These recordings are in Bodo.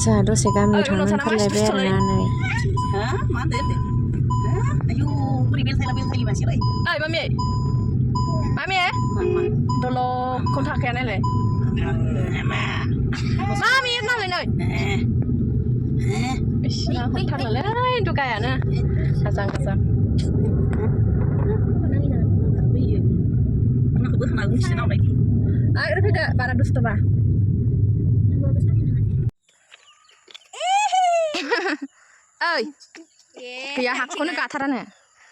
जोंहा दसे गामियाव थांनो ओंखारलायबाय आरोना नै मा होनदो आयु बोरै बेलथायलि मानसियालाय ओइ मामि दल'खौनो थाखाया नायलाय मामि नालाय नै इसिना हरथारनालै दुगायानो गाजां गाजां बोखांना बुंसिनो नालाय आरो फैदो बारा दुस्थ'बा ओइ गैया हाखौनो गाथारानो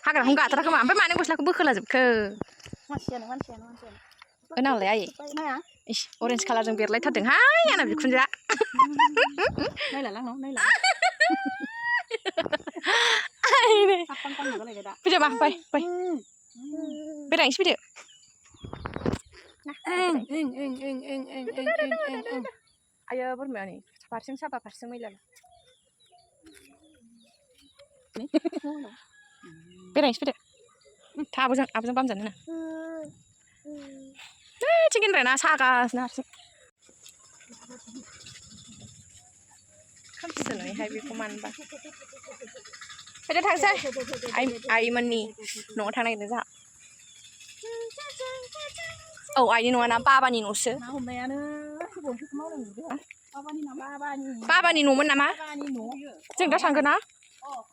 हाग्राखौनो गाथारा खोमा ओमफ्राय मानो गस्लाखौ बोखोलाजोबखो मानसियानो नालाय आयै इस अरेन्ज कालारजों बेरलायथारदोंहाय आंना बिखुनजोआ नायला लांनाव नायला फैदो मा फै बेरायनोसै फैदो आयो बोरमाया नै फारसें साबा फारसें मैला बेरायनोसै फैदो आबोजों बामजानो ना चिकेन ना सागासिनो हारसिं खोमसिसोनोहाय बेखौ मानोबा फैदो थांसै आइमोननि न'आव थांनो नागिरदों जोंहा औ आइनि नङाना बाबानि न'सो बाबानि न'मोन नामा जों दा थांगोन ना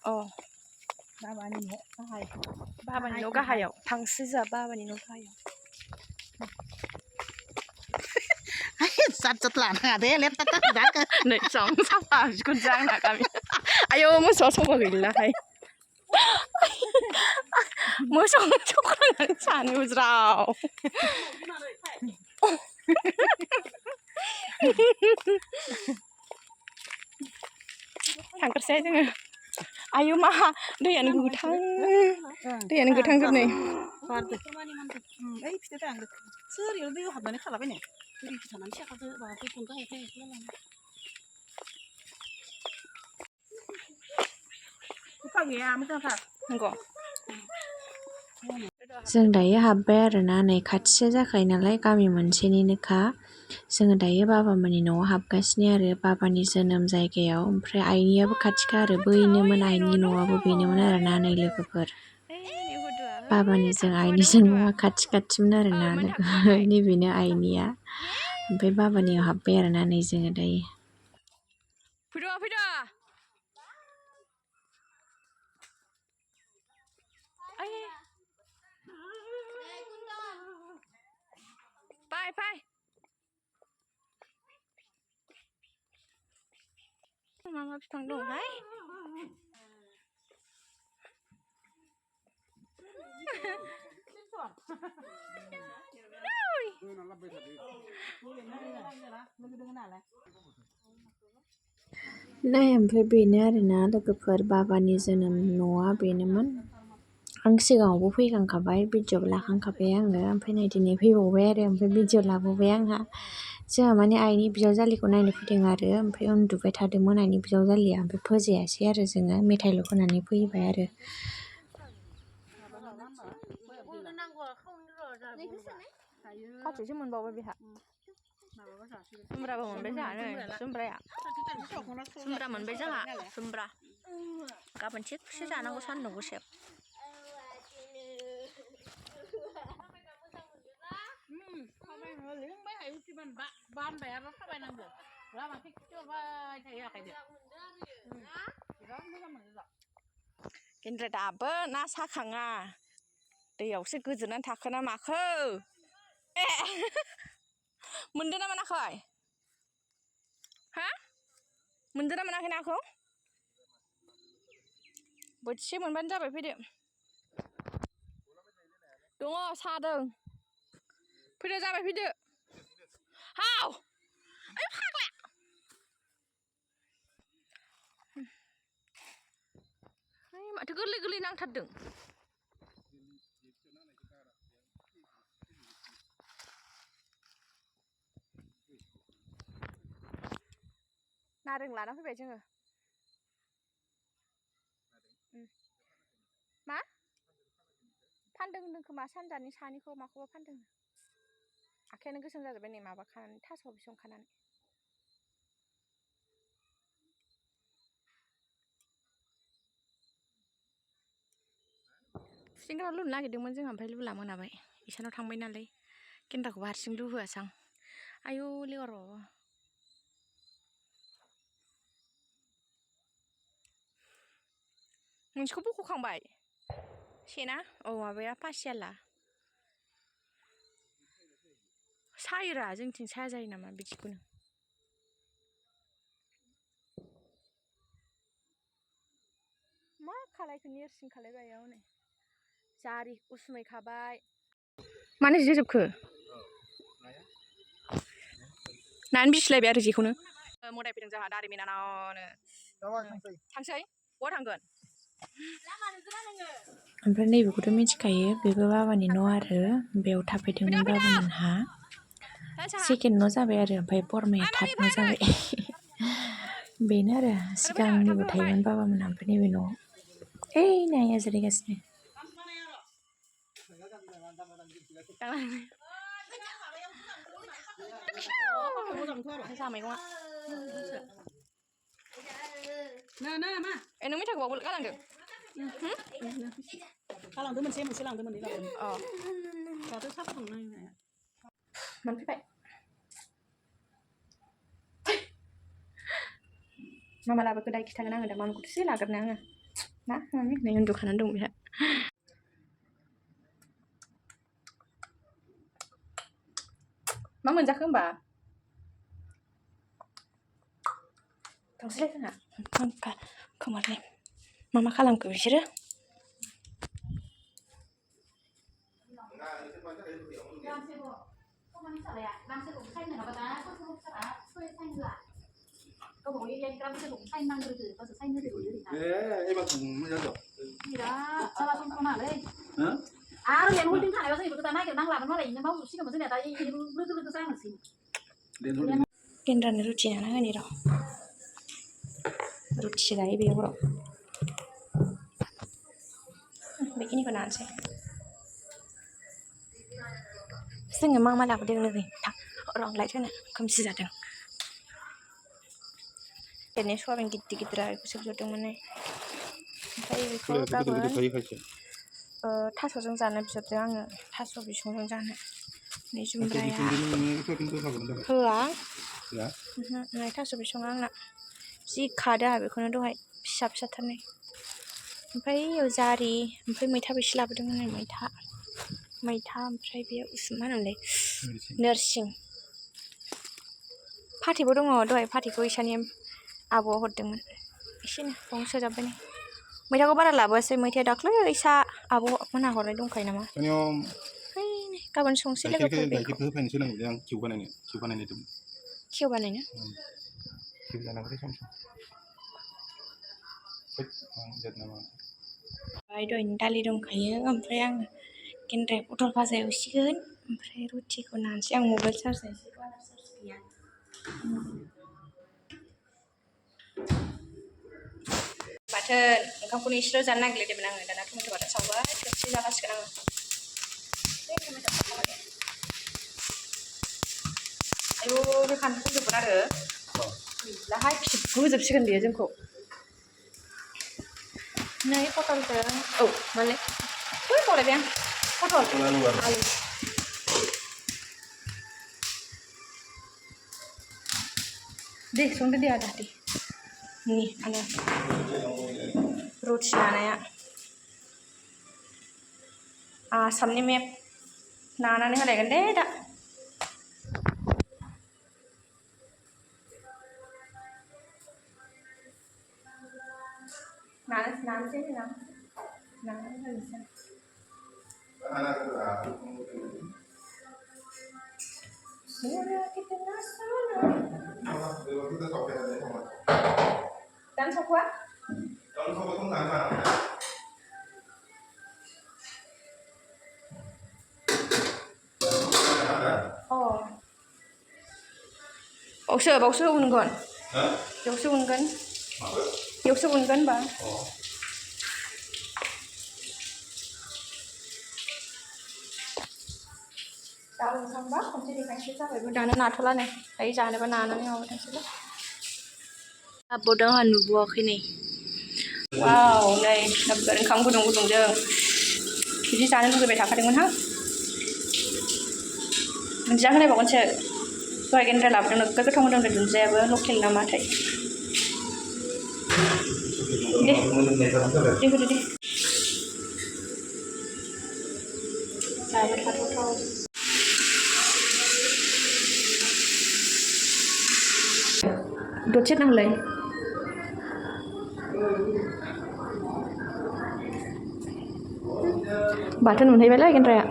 अ बाबानि न' गाहायाव थांसै जोंहा बाबानि न' गाहायाव जात लानाङा दे लेपटप नै सं साफा बिखुनजो आंना गामि आयौ मोसौआ सफा गैलाहाय मोसौ सखांनानै सानो उज्राव थांग्रोसै जोङो आयौ मा दैयानो गोथां जोब नै सोरयाव दैयाव हाबनानै खालाबायनो दै थानानै सेखाखौ दैखौनो गाहाय उफा गैया मोजांथार नंगौ जों दायो हाबबाय आरोना नै खाथिसो जाखायो नालाय गामि मोनसेनिनोखा जोङो दायो बाबामोननि न'आव हाबगासिनो आरो बाबानि जोनोम जायगायाव ओमफ्राय आइनियाबो खाथिखा आरो बैनोमोन आइनि न'आबो बेनोमोन आरोना नै लोगोफोर बाबानिजों आइनिजों न'आ खाथि खाथिमोन आरोना लोगो नैबेनो आइनिया ओमफ्राय बाबानियाव हाबबाय आरोना नै जोङो दायो fai mama biफां दंहाय नै ओमफ्राय बेनो आरोना लोगोफोर बाबानि जोनोम न'आ बेनोमोन आं सिगाङावबो फैखांखाबाय भिडिअ'बो लाखांखाबाय आङो ओमफ्राय नै दिनै फैबावबाय आरो ओमफ्राय भिडिअ' लाबोबाय आंहा जोंहा माने आइनि बिजावजालिखौ नायनो फैदों आरो ओमफ्राय उन्दुबाय थादोंमोन आइनि बिजावजालिया ओमफ्राय फोजायासै आरो जोङो मेथाइल' होनानै फैबाय आरो खावसेसो मोनबावबाय बेहा जुमब्राबो मोनबाय जोंहा नै जुमब्रा मोनबाय जोंहा जुमब्रा गाबोन थिगसे जानांगौ सान्दुं गोसायाव गेन्द्रे दाबो ना साखाङा दैयावसो गोजोनानै थाखोना माखो मोनदों ना मोनाखै हा मोनदों ना मोनाखै नाखौ बोथिसे मोनबानो जाबाय फैदो दङ सादों फैदो जाबाय फैदो हाव ओइ फाग्ला माथो गोरलै गोरलै नांथारदों नारें लाना फैबाय जोङो मा फानदों होनदों खोमा सानजानि सानिखौ माखौबा फानदों आखायानो गोसोम जाजोब्बाय नै माबा खानानै थास' बिसं खानानै सिंग्रा लुनो नागिरदोंमोन जोंहा ओमफ्राय लुला मोनाबाय इसानाव थांबाय नालाय गेन्दाखौबो हारसिं लुहोआसां आयौ लेवार मोनसेखौ बख'खांबाय सेना औ माबाया पासियाला सायोरा जोंथिं साया जायो नामा बिदिखौनो मा खालायखो नेरसिं खालायबाय हनै जारि उसुमै खाबाय मानो जिराय जोबखो नायानो बिसिलायबाय आरो जेखौनो मोदाय फैदों जोंहा दारिमिनावनो थांसै बहा थांगोन ओमफ्राय नैबेखौथ' मिथिखायो बेबो बाबानि न' आरो बेयाव थाफैदोंमोन बाबामोनहा सेकेन्ड न' जाबाय आरो ओमफ्राय बरमाया थार्ड न' जाबाय बेनो आरो सिगांनिबो थायोमोन बाबामोनहा ओमफ्राय नैबे न'आव ओइ नाया जिरायगासिनो जा मैगङा नों मेथाइखौ बावबो गालांदों गालांदो मोनसे लांदो मोननै लांदो दाथ' साहा फुदुंनो मोनफैबाय मामा लाबोखो दाय खिथागोन आङो दा मामाखौथ'सो लाग्रोनो आङो ना मामि नै उन्दुखानानै दं बेहा मा मोनजाखो होमबा थांसैलाय जोंहा खोमारनाय मा खालामखो बिसोरो आरो लेन होल्डिं थानायाव जों बेखौ दा नागिरनांलामोन मालाय इनो मावजोबसिगौमोन जोंनिया दा लोगो लोगो जानोसै गेन्द्रानो रुटि जाना होनि र' रुटि जायो बे हराव बेखिनिखौ नानोसै जोङो मा लाबोदों नै रं लाइट होनो खोमसि जादों एरैनो सवाबिन गिदिर गिदिर बेखौसो बिहरदोंमोन ओमफ्राय बेखौ गाबोन थास'जों जानो बिहरदों आङो थास' बिसंजों जानो नै जुमब्राया होआ नै थास' बिसङा आंना जि खादो आहा बेखौनो दहाय फिसा फिसाथारनै ओमफ्राय इयाव जारि ओमफ्राय मैथाबो एसे लाबोदोंमोन नै मैथा ओमफ्राय बे मा होनोमोनलाय नोरसिं फाथैबो दङ दहाय फाथैखौ इसानि आब'आ हरदोंमोन एसेनो बावनो सोजाबबाय नै मैथाखौ बारा लाबोआसै मैथाया दाख्लै इसा आब' मोनहा हरनाय दंखायो नामा गाबोन संसै लोगोफोर बेखौ खेव बानायनो दहायनो दालि दंखायो ओमफ्राय आङो गेन्द्राया पटल भाजा एवसिगोन ओमफ्राय रुटिखौ नानोसै आं मबाइल चार्ज होनोसै बारा चार्ज गैया बाथोन ओंखामखौनो एसेल' जानो नागिरलायदोंमोन आङो दाना टमेट' बाथोन सावबाय थोबसे जागासिगोन आङो आयौ बे फानलु फुलजोबगोन आरो गैलाहाय फिबगोजोबसिगोन बेयो जोंखौ नै पटलजों औ माने बावलायबाय आं पटल आलु दे संदो दे आदा दे नि आङो रुटि नानाया आसामनि मेप नानानै होलायगोन दे दा नानोसै होनां नानानै होनोसै दानो सावख'वा बावसो उनगोन बेयावसो उनगोन होनबा दा उनखांबा खनसे देखायनोसै जाबायबो दानो नाथ'ला नै दायो जानोबा नानानै माबाथोंसैलाय आब'दों आंहा नुबोआखै नै वाव नै नोगोर ओंखाम गुदुं गुदुंजों बिदि जानो लुगैबाय थाखादोंमोनहां दुन्दिया होलायबावगोनसो दहाय गेन्द्राय लाबोदों नोगोद गोथाव मोदोमदों दुन्दियायाबो लकेल नामाथाय दे होदो दे जाबाय थाथावथाव दसे नांलाय बाथोन मोनहैबायलै गेन्द्राया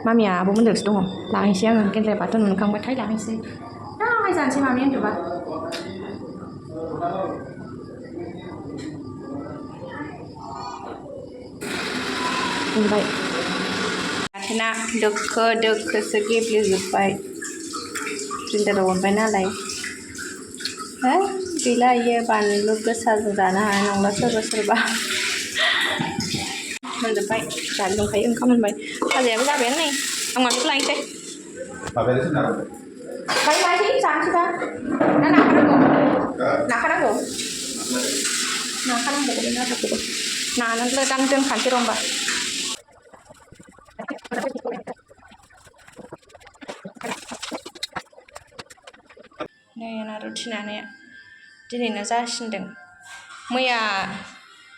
मामिया आब'मोनजोंसो दङ लाहैसै आङो गेन्द्राया बाथोन मोनखांबाथाय लाहैसै दाहाय जानोसै मामि उन्दुबा मोनबाय बाथोना दोखो दोखोसो गेब्लेजोब्बाय ग्रेन्डाराव उनबाय नालाय है गैला इयो बानलु गोसाजों जानो हानाय नंला सोरबा सोरबा मोनजोब्बाय जानो दंखायो ओंखाम मोनबाय भाजायाबो जाबायानो नै आं माबाखौ लायनोसै बाय लायसै जानोसैबा ना नाखानांगौ नाखानांगौ बे नाथाखौबो नानानै दोनखानोसै र' होमबा नै आंना रुटि नानाया दिनैना जासिनदों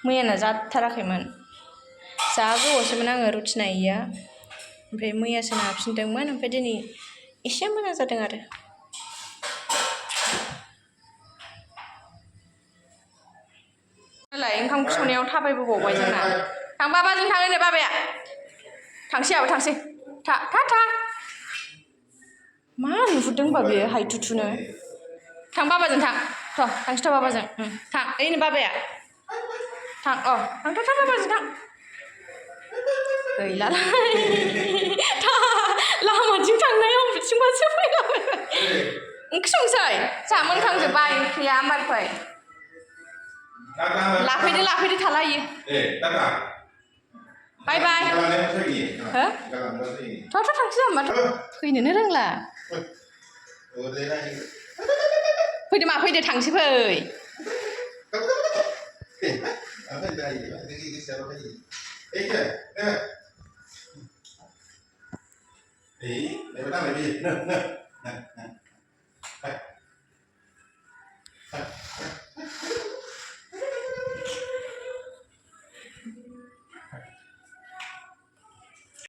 मैयाना जाथाराखैमोन जा गोबावसैमोन आङो रुटि नायैया ओमफ्राय मैयासो नाफिनदोंमोन ओमफ्राय दिनै एसे मोजां जादों आरो नालाय ओंखाम ओंख्रि संनायाव थाबायबोबावबाय जोंना थां बाबाजों थाङो बाबाया थांसै आंबो थांसै था मा नुहुरदों होनबा बेयो हायथुथुनो थां बाबाजों थां थ' थांसै थ' बाबाजों थां ओइनै बाबाया थां थांथ' बाबाजों थां गैलालाय लामाथिं थांनायाव बिथिंबासो फैलाबायबाय ओंख्रि संसै जोंहा मोनखांजोब्बाय ओंख्रिया होमबार फै लाफैदो थालायो बाय बाय हो थ' थांसै होमबाथ' फैनोनो रोंला फैदो मा फैदो थांसै फै